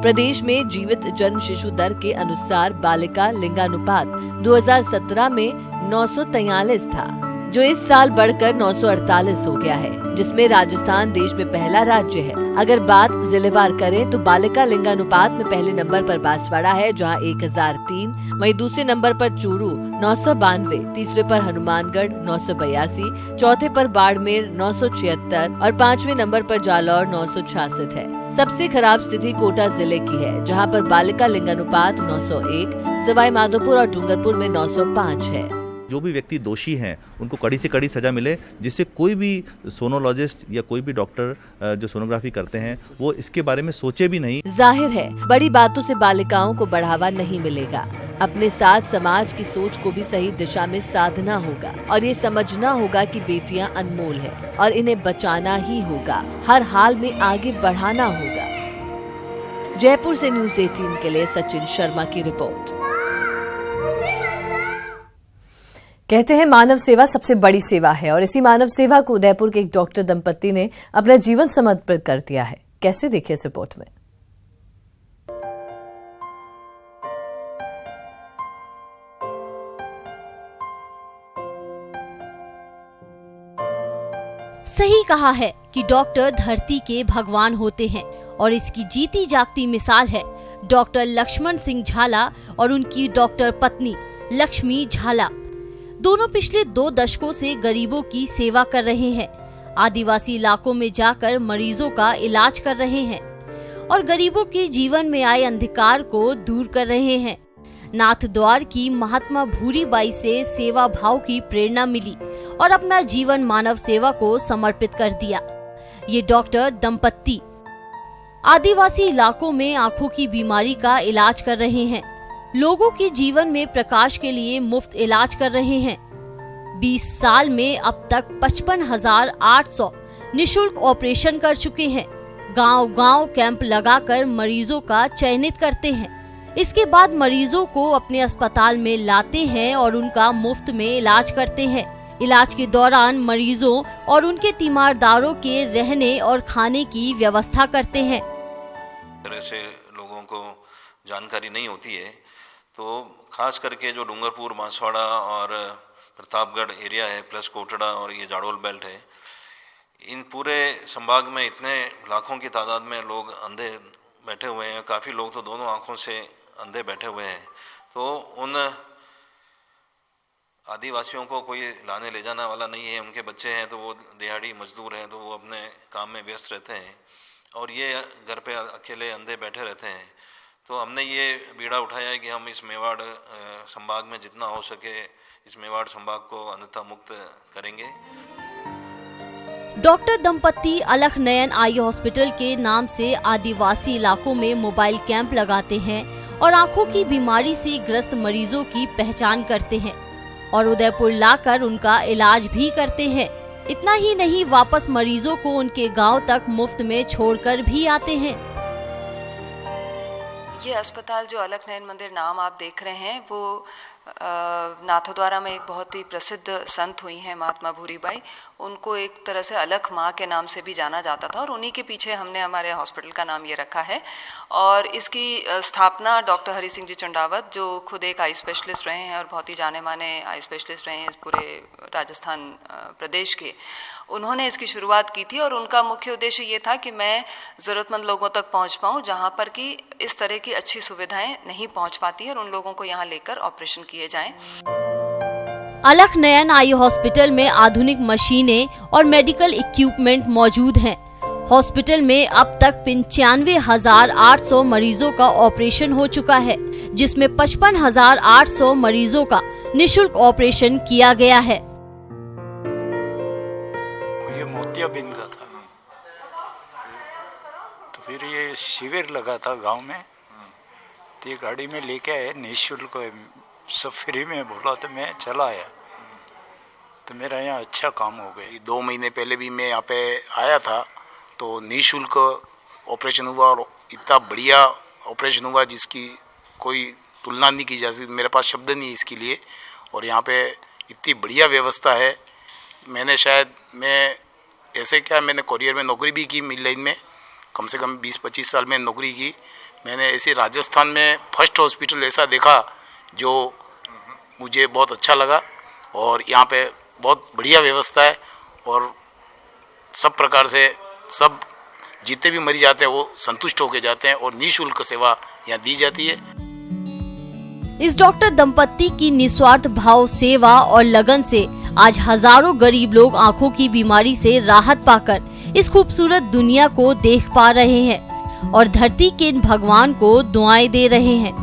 प्रदेश में जीवित जन्म शिशु दर के अनुसार बालिका लिंगानुपात 2017 में 943 था, जो इस साल बढ़कर 948 हो गया है, जिसमें राजस्थान देश में पहला राज्य है। अगर बात जिलेवार करें तो बालिका लिंगानुपात में पहले नंबर पर बांसवाड़ा है, जहां 1003, वहीं दूसरे नंबर पर चूरू 992, तीसरे पर हनुमानगढ़ 982, चौथे पर बाड़मेर 976 और 5वें नंबर पर जालौर 966 है। सबसे खराब स्थिति कोटा जिले की है, जहां पर बालिका लिंगानुपात 901, सवाई माधोपुर और डूंगरपुर में 905 है। जो भी व्यक्ति दोषी हैं उनको कड़ी से कड़ी सजा मिले, जिससे कोई भी सोनोलॉजिस्ट या कोई भी डॉक्टर जो सोनोग्राफी करते हैं वो इसके बारे में सोचे भी नहीं। जाहिर है बड़ी बातों से बालिकाओं को बढ़ावा नहीं मिलेगा। अपने साथ समाज की सोच को भी सही दिशा में साधना होगा और ये समझना होगा कि बेटियां अनमोल है और इन्हें बचाना ही होगा, हर हाल में आगे बढ़ाना होगा। जयपुर से न्यूज़ 18 के लिए सचिन शर्मा की रिपोर्ट। कहते हैं मानव सेवा सबसे बड़ी सेवा है और इसी मानव सेवा को उदयपुर के एक डॉक्टर दंपत्ति ने अपना जीवन समर्पित कर दिया है। कैसे, देखिए इस रिपोर्ट में। सही कहा है कि डॉक्टर धरती के भगवान होते हैं और इसकी जीती जागती मिसाल है डॉक्टर लक्ष्मण सिंह झाला और उनकी डॉक्टर पत्नी लक्ष्मी झाला। दोनों पिछले 2 दशकों से गरीबों की सेवा कर रहे हैं। आदिवासी इलाकों में जाकर मरीजों का इलाज कर रहे हैं और गरीबों के जीवन में आए अंधकार को दूर कर रहे हैं। नाथद्वार की महात्मा भूरीबाई से सेवा भाव की प्रेरणा मिली और अपना जीवन मानव सेवा को समर्पित कर दिया। ये डॉक्टर दंपत्ति आदिवासी इलाकों में आंखों की बीमारी का इलाज कर रहे हैं। लोगों के जीवन में प्रकाश के लिए मुफ्त इलाज कर रहे हैं। 20 साल में अब तक 55,800 निशुल्क ऑपरेशन कर चुके हैं। गांव-गांव कैंप लगाकर मरीजों का चयनित करते हैं। इसके बाद मरीजों को अपने अस्पताल में लाते हैं और उनका मुफ्त में इलाज करते हैं। इलाज के दौरान मरीजों और उनके तीमारदारों के रहने और खाने की व्यवस्था करते हैं। तरह से लोगों को जानकारी नहीं होती है, तो खास करके जो डूंगरपुर, बांसवाड़ा और प्रतापगढ़ एरिया है, प्लस कोटड़ा और ये जाडोल बेल्ट है, इन पूरे संभाग में इतने लाखों की तादाद में लोग अंधे बैठे हुए हैं। काफ़ी लोग तो दोनों आंखों से अंधे बैठे हुए हैं। तो उन आदिवासियों को कोई लाने ले जाने वाला नहीं है। उनके बच्चे हैं तो वो दिहाड़ी मजदूर हैं, तो वो अपने काम में व्यस्त रहते हैं और ये घर पे अकेले अंधे बैठे रहते हैं। तो हमने ये बीड़ा उठाया है कि हम इस मेवाड़ संभाग में जितना हो सके इस मेवाड़ संभाग को अंधता मुक्त करेंगे। डॉक्टर दंपत्ति अलख नयन आई हॉस्पिटल के नाम से आदिवासी इलाकों में मोबाइल कैंप लगाते हैं और आंखों की बीमारी से ग्रस्त मरीजों की पहचान करते हैं और उदयपुर लाकर उनका इलाज भी करते हैं। इतना ही नहीं, वापस मरीजों को उनके गांव तक मुफ्त में छोड़कर भी आते हैं। ये अस्पताल जो अलख नयन मंदिर नाम आप देख रहे हैं, वो नाथद्वारा में एक बहुत ही प्रसिद्ध संत हुई हैं महात्मा भूरीबाई। उनको एक तरह से अलख माँ के नाम से भी जाना जाता था और उन्हीं के पीछे हमने हमारे हॉस्पिटल का नाम ये रखा है। और इसकी स्थापना डॉक्टर हरि सिंह जी चंडावत, जो खुद एक आई स्पेशलिस्ट रहे हैं और बहुत ही जाने माने आई स्पेशलिस्ट रहे हैं पूरे राजस्थान प्रदेश के, उन्होंने इसकी शुरुआत की थी। और उनका मुख्य उद्देश्य ये था कि मैं ज़रूरतमंद लोगों तक पहुँच पाऊँ जहाँ पर कि इस तरह की अच्छी सुविधाएं नहीं पहुँच पाती है, और उन लोगों को यहाँ लेकर ऑपरेशन किए जाएं। अलख नयन आई हॉस्पिटल में आधुनिक मशीनें और मेडिकल इक्विपमेंट मौजूद हैं। हॉस्पिटल में अब तक 95,800 मरीजों का ऑपरेशन हो चुका है, जिसमें 55,800 मरीजों का निशुल्क ऑपरेशन किया गया है। ये मोतियाबिंद का था, तो फिर ये शिविर लगा था गांव में, तो ये गाड़ी में लेके आए, निःशुल्क सब फ्री में बोला, तो मैं चला आया, तो मेरा यहाँ अच्छा काम हो गया। 2 महीने पहले भी मैं यहाँ पे आया था, तो निःशुल्क ऑपरेशन हुआ और इतना बढ़िया ऑपरेशन हुआ जिसकी कोई तुलना नहीं की जा सकती। मेरे पास शब्द नहीं है इसके लिए। और यहाँ पे इतनी बढ़िया व्यवस्था है। मैंने मैंने कोरियर में नौकरी भी की, मिल लाइन में कम से कम 20-25 साल में नौकरी की। मैंने ऐसे राजस्थान में फर्स्ट हॉस्पिटल ऐसा देखा जो मुझे बहुत अच्छा लगा। और यहाँ पे बहुत बढ़िया व्यवस्था है और सब प्रकार से सब जितने भी मरीज आते हैं वो संतुष्ट होकर जाते हैं और निःशुल्क सेवा यहाँ दी जाती है। इस डॉक्टर दंपत्ति की निस्वार्थ भाव, सेवा और लगन से आज हजारों गरीब लोग आंखों की बीमारी से राहत पाकर इस खूबसूरत दुनिया को देख पा रहे हैं और धरती के इन भगवान को दुआएं दे रहे हैं।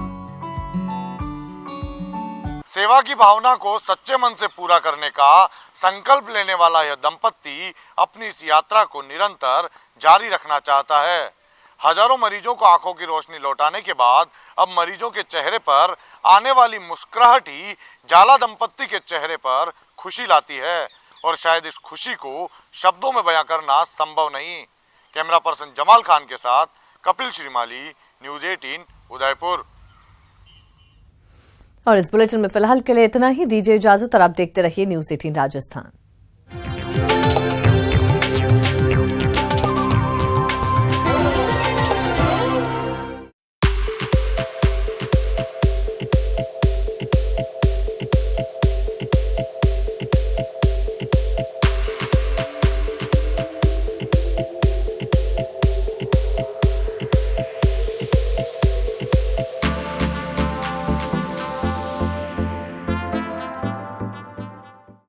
सेवा की भावना को सच्चे मन से पूरा करने का संकल्प लेने वाला यह दंपत्ति अपनी इस यात्रा को निरंतर जारी रखना चाहता है। हजारों मरीजों को आंखों की रोशनी लौटाने के बाद अब मरीजों के चेहरे पर आने वाली मुस्कुराहट ही जाला दंपत्ति के चेहरे पर खुशी लाती है और शायद इस खुशी को शब्दों में बयां करना संभव नहीं। कैमरा पर्सन जमाल खान के साथ कपिल श्रीमाली, न्यूज़ 18 उदयपुर। और इस बुलेटिन में फिलहाल के लिए इतना ही। दीजिए इजाजत और आप देखते रहिए न्यूज़ 18 राजस्थान।